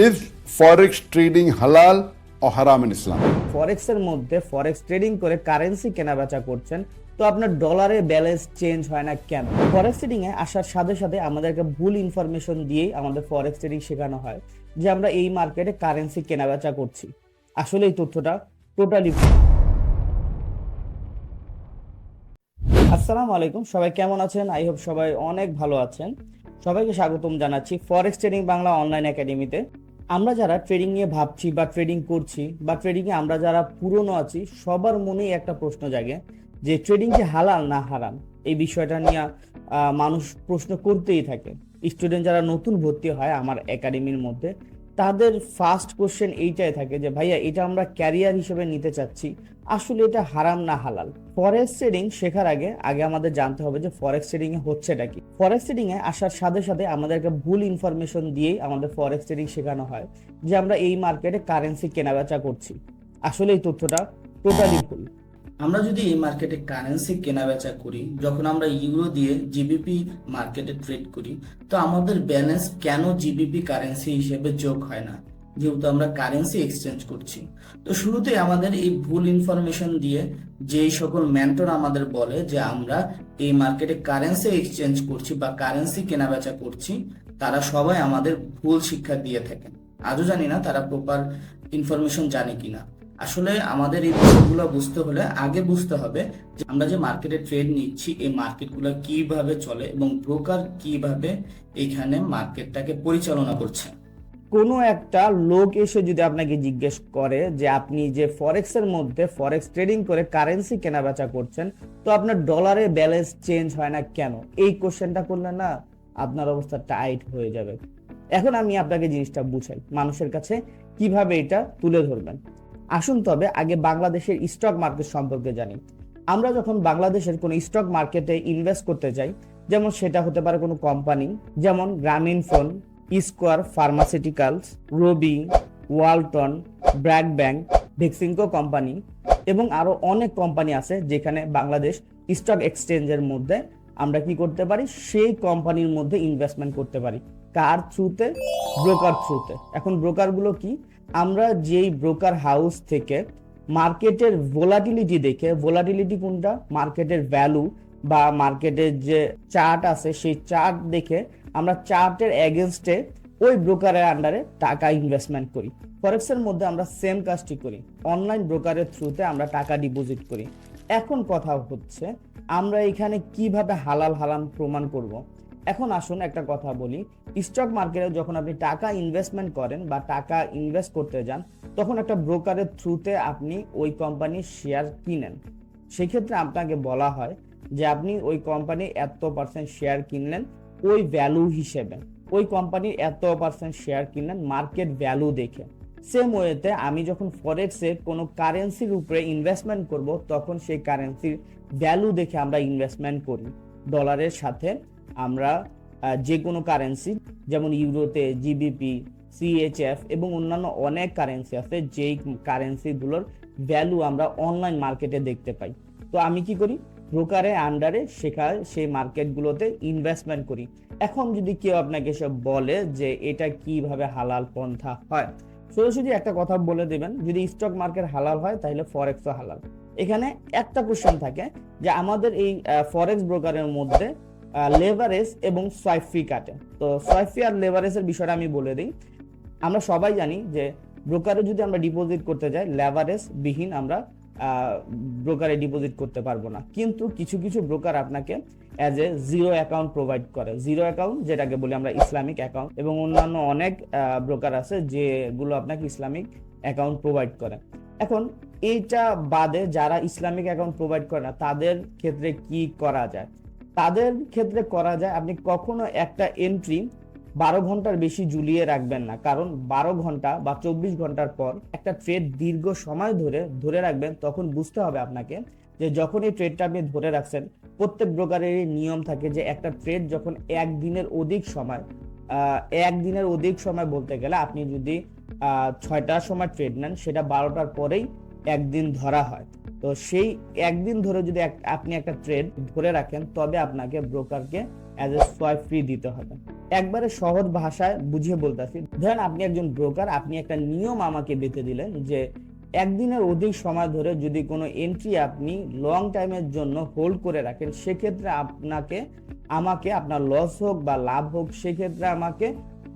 Is forex trading halal or haram in Islam? ফরেক্সের মধ্যে forex trading করে currency কেনাবেচা করছেন, তো আপনার ডলারের ব্যালেন্স চেঞ্জ হয় না কেন? ফরেক্স ট্রেডিং এ আসার সাথে সাথে আমাদেরকে ভুল ইনফরমেশন দিয়েই আমাদের ফরেক্স ট্রেডিং শেখানো হয় যে আমরা এই মার্কেটে কারেন্সি কেনাবেচা করছি। আসলে এই তথ্যটা টোটালি ভুল। আসসালামু আলাইকুম, সবাই কেমন আছেন? আই হোপ সবাই অনেক ভালো আছেন। সবাইকে স্বাগতম জানাচ্ছি ফরেক্স ট্রেডিং বাংলা অনলাইন একাডেমিতে। আমরা যারা ট্রেডিং নিয়ে ভাবছি বা ট্রেডিং করছি বা ট্রেডিং এ আমরা যারা পুরনো আছি, সবার মনেই একটা প্রশ্ন জাগে যে ট্রেডিং কি হালাল না হারাম। এই বিষয়টা নিয়ে মানুষ প্রশ্ন করতেই থাকে। স্টুডেন্ট যারা নতুন ভর্তি হয় আমার একাডেমির মধ্যে, তাদের ফার্স্ট কোশ্চেন এইটাই থাকে যে ভাইয়া এটা আমরা ক্যারিয়ার হিসেবে নিতে চাচ্ছি, আসলে এটা হারাম না হালাল। ফরেক্স ট্রেডিং শেখার আগে আমাদের জানতে হবে যে ফরেক্স ট্রেডিং এ হচ্ছেটা কি। ফরেক্স ট্রেডিং এ আসার সাথে সাথে আমাদেরকে ভুল ইনফরমেশন দিয়েই আমাদের ফরেক্স ট্রেডিং শেখানো হয় যে আমরা এই মার্কেটে কারেন্সি কেনাবেচা করছি। আসলে এই তথ্যটা টোটালি ভুল। আমরা যদি এই মার্কেটে কারেন্সি কেনাবেচা করি, যখন আমরা ইউরো দিয়ে জিবিপি মার্কেটে ট্রেড করি, তো আমাদের ব্যালেন্স কেন জিবিপি কারেন্সি হিসেবে যোগ হয় না, যেহেতু আমরা কারেন্সি এক্সচেঞ্জ করছি। তো শুরুতে আমাদের এই ভুল ইনফরমেশন দিয়ে যেই সকল মেন্টর আমাদের বলে যে আমরা এই মার্কেটে কারেন্সি এক্সচেঞ্জ করছি বা কারেন্সি কেনাবেচা করছি, তারা সবাই আমাদের ভুল শিক্ষা দিয়ে থাকেন। আজও জানি না তারা প্রপার ইনফরমেশন জানে কিনা। আসলে আমাদের এই বিষয়গুলো বুঝতে হলে আগে বুঝতে হবে যে আমরা যে মার্কেটে ট্রেড নিচ্ছি, এই মার্কেটগুলো কিভাবে চলে এবং ব্রোকার কিভাবে এখানে মার্কেটটাকে পরিচালনা করছে। কোনো একটা লোক এসে যদি আপনাকে জিজ্ঞেস করে যে আপনি যে ফরেক্স এর মধ্যে ফরেক্স ট্রেডিং করে কারেন্সি কেনাবেচা করছেন, তো আপনার ডলারের ব্যালেন্স চেঞ্জ হয় না কেন, এই কোশ্চেনটা করলে না আপনার অবস্থা টাইট হয়ে যাবে। এখন আমি আপনাকে জিনিসটা বুঝাই মানুষের কাছে কিভাবে এটা তুলে ধরবেন। আসুন তবে আগে বাংলাদেশের স্টক মার্কেট সম্পর্কে জানি। আমরা যখন বাংলাদেশের কোনো স্টক মার্কেটে ইনভেস্ট করতে যাই, যেমন সেটা হতে পারে কোনো কোম্পানি, যেমন গ্রামীণফোন, স্কোয়ার ফার্মাসিউটিক্যালস, রবি, ওয়ালটন, ব্র্যাক ব্যাংক, ভেক্সিনকো কোম্পানি এবং আরো অনেক কোম্পানি আছে যেখানে বাংলাদেশ স্টক এক্সচেঞ্জের মধ্যে আমরা কি করতে পারি, সেই কোম্পানির মধ্যে ইনভেস্টমেন্ট করতে পারি। কার থ্রুতে? ব্রোকার থ্রুতে। এখন ব্রোকারগুলো কি? আমরা যেই ব্রোকার হাউস থেকে মার্কেটের ভোলাটিলিটি দেখে, ভোলাটিলিটি কোনটা, মার্কেটের ভ্যালু বা মার্কেটের যে চার্ট আছে সেই চার্ট দেখে আমরা চার্টের এগেনস্টে ওই ব্রোকারের আন্ডারে টাকা ইনভেস্টমেন্ট করি। ফরেক্সের মধ্যে আমরা সেম কাজটি করি, অনলাইন ব্রোকারের থ্রুতে আমরা টাকা ডিপোজিট করি। এখন কথা হচ্ছে আমরা এখানে কিভাবে হালাল হারাম প্রমাণ করব। এখন আসুন একটা কথা বলি, স্টক মার্কেটে যখন আপনি টাকা ইনভেস্টমেন্ট করেন বা টাকা ইনভেস্ট করতে যান, তখন একটা ব্রোকারের থ্রুতে আপনি ওই কোম্পানির শেয়ার কিনেন। সেক্ষেত্রে আপনাকে বলা হয় যে আপনি ওই কোম্পানির এত পার্সেন্ট শেয়ার কিনলেন ওই ভ্যালু হিসেবে, ওই কোম্পানির এত পার্সেন্ট শেয়ার কিনলেন মার্কেট ভ্যালু দেখে। সেম ওয়েতে আমি যখন ফরেক্সে কোনো কারেন্সির উপরে ইনভেস্টমেন্ট করব, তখন সেই কারেন্সির ভ্যালু দেখে আমরা ইনভেস্টমেন্ট করি। ডলারের সাথে আমরা যে কোনো কারেন্সি, যেমন ইউরোতে জিবিপি, সিএইচএফ এবং অন্যান্য অনেক কারেন্সি আছে, যেই কারেন্সিগুলোর ভ্যালু আমরা অনলাইন মার্কেটে দেখতে পাই। তো আমি কি করি, ব্রোকারের আন্ডারে সেই মার্কেটগুলোতে ইনভেস্টমেন্ট করি। এখন যদি কেউ আপনাকে সব বলে যে এটা কিভাবে হালাল পন্থা হয়, সোজাসুজি একটা কথা বলে দেবেন, যদি স্টক মার্কেট হালাল হয় তাহলে ফরেক্সও হালাল। এখানে একটা কোশ্চেন থাকে যে আমাদের এই ফরেক্স ব্রোকারের মধ্যে লেভারেজ এবং সোয়াইপ ফি কাটে। তো সোয়াইপ ফি আর লেভারেজের বিষয়টা আমি বলে দিই। আমরা সবাই জানি যে ব্রোকারে যদি আমরা ডিপোজিট করতে যাই, লেভারেজ বিহীন আমরা ব্রোকারে ডিপোজিট করতে পারবো না। কিন্তু কিছু কিছু ব্রোকার আপনাকে as a zero account provide করে, জিরো অ্যাকাউন্ট যেটাকে বলি আমরা ইসলামিক অ্যাকাউন্ট, এবং অন্যান্য অনেক ব্রোকার আছে যেগুলো আপনাকে ইসলামিক অ্যাকাউন্ট প্রোভাইড করে। এখন এইটা বাদে যারা ইসলামিক অ্যাকাউন্ট প্রোভাইড করে না, তাদের ক্ষেত্রে কি করা যায়? তাদের ক্ষেত্রে করা যায়, আপনি কখনো একটা এন্ট্রি 12 ঘন্টার বেশি ঝুলিয়ে রাখবেন না। কারণ 12 ঘন্টা বা 24 ঘন্টার পর একটা ট্রেড দীর্ঘ সময় ধরে রাখবেন, তখন বুঝতে হবে আপনাকে যে যখন এই ট্রেডটা আপনি ধরে রাখছেন, প্রত্যেক ব্রোকারের নিয়ম থাকে যে একটা ট্রেড যখন একদিনের অধিক সময় বলতে গেলে আপনি যদি 6টার সময় ট্রেড নেন, সেটা 12টার পরেই একদিন ধরা হয়। তো সেই একদিন ধরে যদি আপনি একটা ট্রেড ধরে রাখেন, তবে আপনাকে ব্রোকারকে অ্যাজ এ সোয়াইপ ফি দিতে হবে। একবারে সহজ ভাষায় বুঝিয়ে বলতেছি, ধরেন আপনি একজন ব্রোকার, আপনি একটা নিয়ম আমাকে বেঁধে দিলেন যে একদিনের অধিক সময় ধরে যদি কোনো এন্ট্রি আপনি লং টাইমের জন্য হোল্ড করে রাখেন, সেক্ষেত্রে আমাকে আপনার লস হোক বা লাভ হোক, সেক্ষেত্রে আমাকে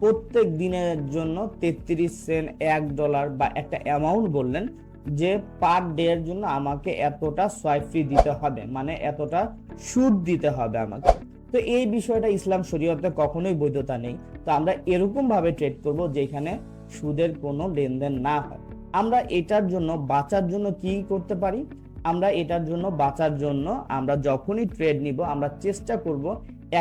প্রত্যেক দিনের জন্য 33 সেন্ট, $1 বা একটা অ্যামাউন্ট বললেন যে পার ডে এর জন্য আমাকে এতটা সোয়াইপ ফি দিতে হবে, মানে এতটা সুদ দিতে হবে আমাকে। তো এই বিষয়টা ইসলাম শরীয়তে কখনোই বৈধতা নেই। তো আমরা এরকম ভাবে ট্রেড করব যেখানে সুদের কোনো লেনদেন না হয়। আমরা এটার জন্য বাঁচার জন্য কি করতে পারি? আমরা যখনই ট্রেড নিব, আমরা চেষ্টা করব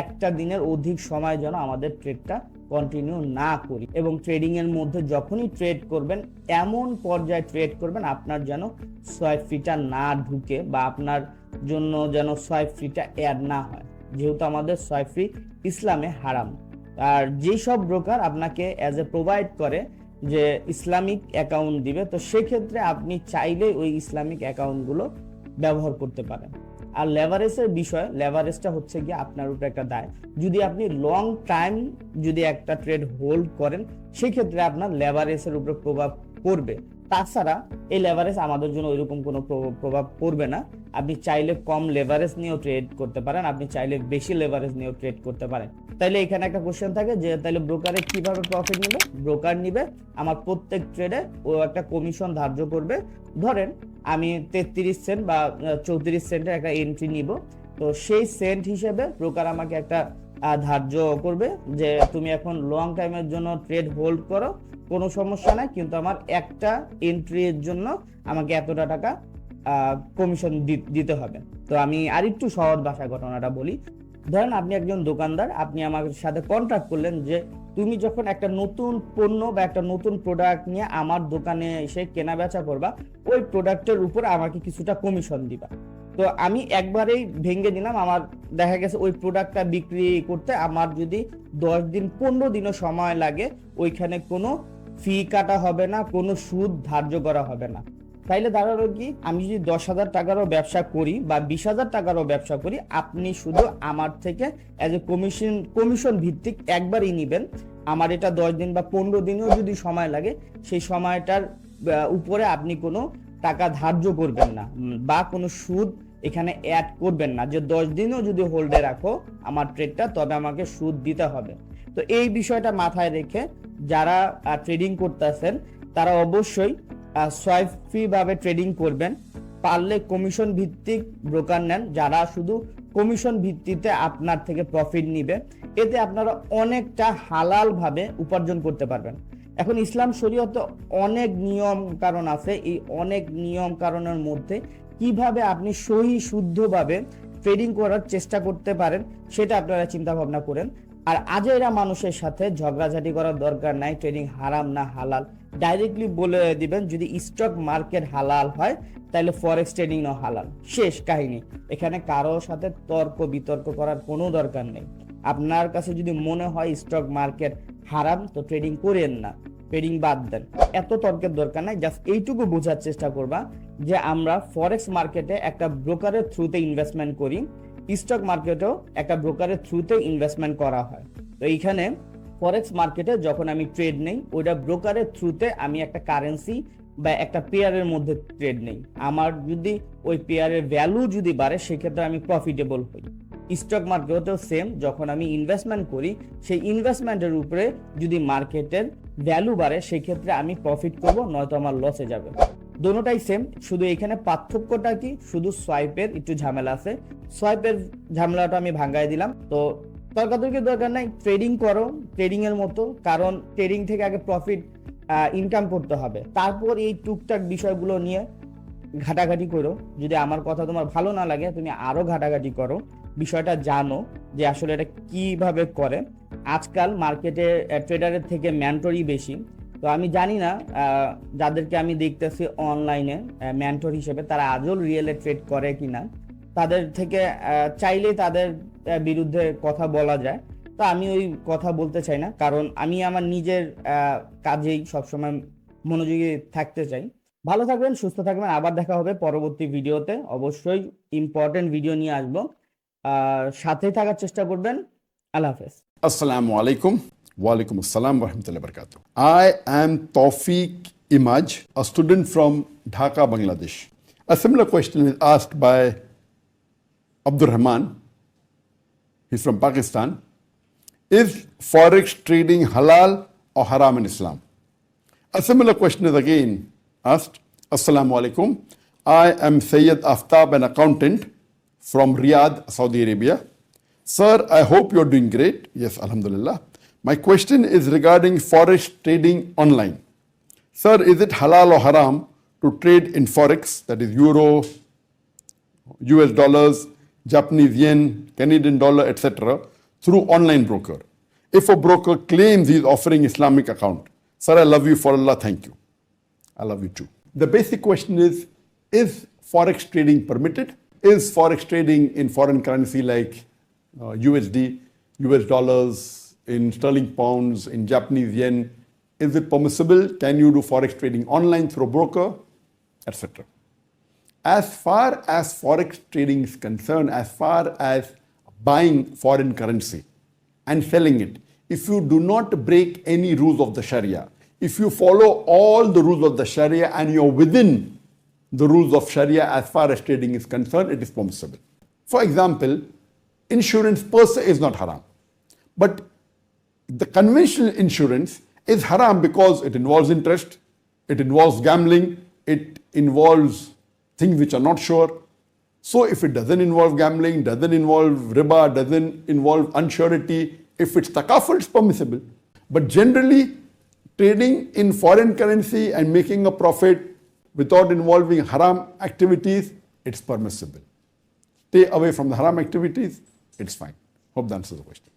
একটা দিনের অধিক সময় যেন আমাদের ট্রেডটা কন্টিনিউ না করি, এবং ট্রেডিং এর মধ্যে যখনই ট্রেড করবেন এমন পর্যায়ে ট্রেড করবেন আপনার যেন সোয়াইপ ফিটা না ঢুকে, বা আপনার জন্য যেন সোয়াইপ ফিটা অ্যাড না হয়, যেহেতু আমাদের সোয়াইপ ফি ইসলামে হারাম। আর যেই সব ব্রোকার আপনাকে অ্যাজ এ প্রোভাইড করে যে ইসলামিক অ্যাকাউন্ট দিবে, তো সেক্ষেত্রে আপনি চাইলে ওই ইসলামিক অ্যাকাউন্টগুলো ব্যবহার করতে পারেন। আর লেভারেজের বিষয়, লেভারেজটা হচ্ছে গিয়ে আপনার উপর একটা দায়। যদি আপনি লং টাইম যদি একটা ট্রেড হোল্ড করেন, সেক্ষেত্রে আপনার লেভারেজের উপর প্রভাব পড়বে। তাছাড়া এই লেভারেজ আমাদের জন্য ওইরকম কোনো প্রভাব পড়বে না। আপনি চাইলে কম লেভারেজ নিয়েও ট্রেড করতে পারেন, আপনি চাইলে বেশি লেভারেজ নিয়েও ট্রেড করতে পারেন। তাইলে এখানে একটা কোশ্চেন থাকে যে তাইলে ব্রোকারে কিভাবে প্রফিট নিবে? ব্রোকার নিবে আমার প্রত্যেক ট্রেডে ও একটা কমিশন ধার্য করবে। ধরেন আমি 33 সেন্ট বা 34 সেন্টের একটা এন্ট্রি নিব, তো সেই সেন্ট হিসেবে ব্রোকার আমাকে একটা ধার্য করবে যে তুমি এখন লং টাইমের জন্য ট্রেড হোল্ড করো, কোনো সমস্যা নাই, কিন্তু আমার একটা এন্ট্রির জন্য আমাকে এতটা টাকা কমিশন দিতে হবে। তো আমি আরেকটু সহজ ভাষায় ঘটনাটা বলি। ধরেন আপনি একজন দোকানদার, আপনি আমার সাথে কন্ট্রাক্ট করলেন যে তুমি যখন একটা নতুন পণ্য বা একটা নতুন প্রোডাক্ট নিয়ে আমার দোকানে এসে কেনা বেচা করবা, ওই প্রোডাক্টের উপর আমাকে কিছুটা কমিশন দিবা। তো আমি একবারেই ভেঙে দিলাম, আমার দেখা গেছে ওই প্রোডাক্টটা বিক্রি করতে আমার যদি 10 দিন 15 দিনও সময় লাগে, ওইখানে কোনো ফি কাটা হবে না, কোনো সুদ ধার্য করা হবে না। তাইলে দাঁড়ালো কি, আমি যদি 10,000 টাকারও ব্যবসা করি বা 20,000 টাকারও ব্যবসা করি, আপনি শুধু আমার থেকে অ্যাজ এ কমিশন ভিত্তিক একবারই নিবেন। আমার এটা 10 দিন বা 15 দিনেও যদি সময় লাগে, সেই সময়টার উপরে আপনি কোনো টাকা ধার্য করবেন না, বা কোনো সুদ এখানে অ্যাড করবেন না যে 10 দিনও যদি হোল্ডে রাখো আমার ট্রেডটা, তবে আমাকে সুদ দিতে হবে। তো এই বিষয়টা মাথায় রেখে যারা ট্রেডিং করতেছেন তারা অবশ্যই সোয়াইপ ফি ভাবে ট্রেডিং করবেন। পারলে কমিশন ভিত্তিক ব্রোকার নেন, যারা শুধু কমিশন ভিত্তিতে আপনার থেকে প্রফিট নিবে। এতে আপনারা অনেকটা হালাল ভাবে উপার্জন করতে পারবেন। এখন ইসলাম শরীয়তে অনেক নিয়ম কারণ আছে, এই অনেক নিয়ম কারণের মধ্যে কিভাবে আপনি সহি শুদ্ধভাবে ট্রেডিং করার চেষ্টা করতে পারেন সেটা আপনারা চিন্তা ভাবনা করেন। আর আজেরা মানুষের সাথে ঝগড়াঝাটি করার দরকার নাই, ট্রেডিং হারাম না হালাল ডাইরেক্টলি বলে দিবেন। যদি স্টক মার্কেট হালাল হয় তাহলে ফরেক্স ট্রেডিংও হালাল, শেষ কাহিনী। এখানে কারোর সাথে তর্ক বিতর্ক করার কোনো দরকার নেই। আপনার কাছে যদি মনে হয় স্টক মার্কেট হারাম, তো ট্রেডিং করেন না, ট্রেডিং বাদ দেন, এত তর্কের দরকার নাই। জাস্ট এইটুকু বোঝার চেষ্টা করবা যে আমরা ফরেক্স মার্কেটে একটা ব্রোকারের থ্রুতে ইনভেস্টমেন্ট করি, স্টক মার্কেটেও একটা ব্রোকারের থ্রুতে ইনভেস্টমেন্ট করা হয়। তো এইখানে ফরেক্স মার্কেটে যখন আমি ট্রেড নেই, ওইটা ব্রোকারের থ্রুতে আমি একটা কারেন্সি বা একটা পেয়ারের মধ্যে ট্রেড নেই। আমার যদি ওই পেয়ারের ভ্যালু যদি বাড়ে, সেক্ষেত্রে আমি প্রফিটেবল হই। স্টক মার্কেটেও সেম, যখন আমি ইনভেস্টমেন্ট করি, সেই ইনভেস্টমেন্টের উপরে যদি মার্কেটের ভ্যালু বাড়ে, সেক্ষেত্রে আমি প্রফিট করব, নয়তো আমার লসে যাবে। দোনোটাই সেম, শুধু এখানে পার্থক্যটা কি, শুধু সোয়াইপের একটু ঝামেলা আছে। সোয়াইপের ঝামেলাটা আমি ভাঙাই দিলাম। তো তর্কাতর্কির দরকার নাই, ট্রেডিং করো ট্রেডিং এর মতো, কারণ ট্রেডিং থেকে আগে প্রফিট ইনকাম করতে হবে, তারপর এই টুকটাক বিষয়গুলো নিয়ে ঘাটাঘাটি করো। যদি আমার কথা তোমার ভালো না লাগে, তুমি আরো ঘাটাঘাটি করো, বিষয়টা জানো যে আসলে এটা কিভাবে করে। আজকাল মার্কেটে ট্রেডারের থেকে মেন্টরই বেশি। তো আমি জানি না যাদেরকে আমি দেখতেছি অনলাইনে মেন্টর হিসেবে, তারা আজও রিয়েলে ট্রেড করে কিনা। তাদের থেকে চাইলে তাদের বিরুদ্ধে কথা বলা যায়, তো আমি ওই কথা বলতে চাই না, কারণ আমি আমার নিজের কাজেই সবসময় মনোযোগী থাকতে চাই। ভালো থাকবেন, সুস্থ থাকবেন, আবার দেখা হবে পরবর্তী ভিডিওতে। অবশ্যই ইম্পর্টেন্ট ভিডিও নিয়ে আসবো, সাথেই থাকার চেষ্টা করবেন। আল্লাহ হাফেজ। Assalamu alaikum. Wa alaikum assalam wa rahmatullahi wa barakatuh. I am Tawfiq Imaj, a student from Dhaka, Bangladesh. A similar question is asked by Abdur Rahman. He's from Pakistan. Is forex trading halal or haram in Islam? A similar question is again asked. Assalamu alaikum. I am Sayyid Aftab, an accountant from Riyadh, Saudi Arabia. Sir, I hope you're doing great. Yes, Alhamdulillah. My question is regarding forex trading online. Sir, is it halal or haram to trade in forex, that is euro, US dollars, Japanese yen, Canadian dollar, etc., through online broker? If a broker claims he is offering Islamic account, sir, I love you for Allah, thank you. I love you too. The basic question is forex trading permitted? Is forex trading in foreign currency like USD, US dollars, in sterling pounds, in Japanese yen, is it permissible? Can you do forex trading online through a broker, etc.? As far as forex trading is concerned, as far as buying foreign currency and selling it, if you do not break any rules of the Sharia, if you follow all the rules of the Sharia and you're within the rules of Sharia as far as trading is concerned, it is permissible. For example, insurance per se is not haram. But the conventional insurance is haram because it involves interest, it involves gambling, it involves things which are not sure. So if it doesn't involve gambling, doesn't involve riba, doesn't involve unsurety, if it's takaful, it's permissible. But generally, trading in foreign currency and making a profit without involving haram activities, it's permissible. Stay away from the haram activities, it's fine. Hope that answers the question.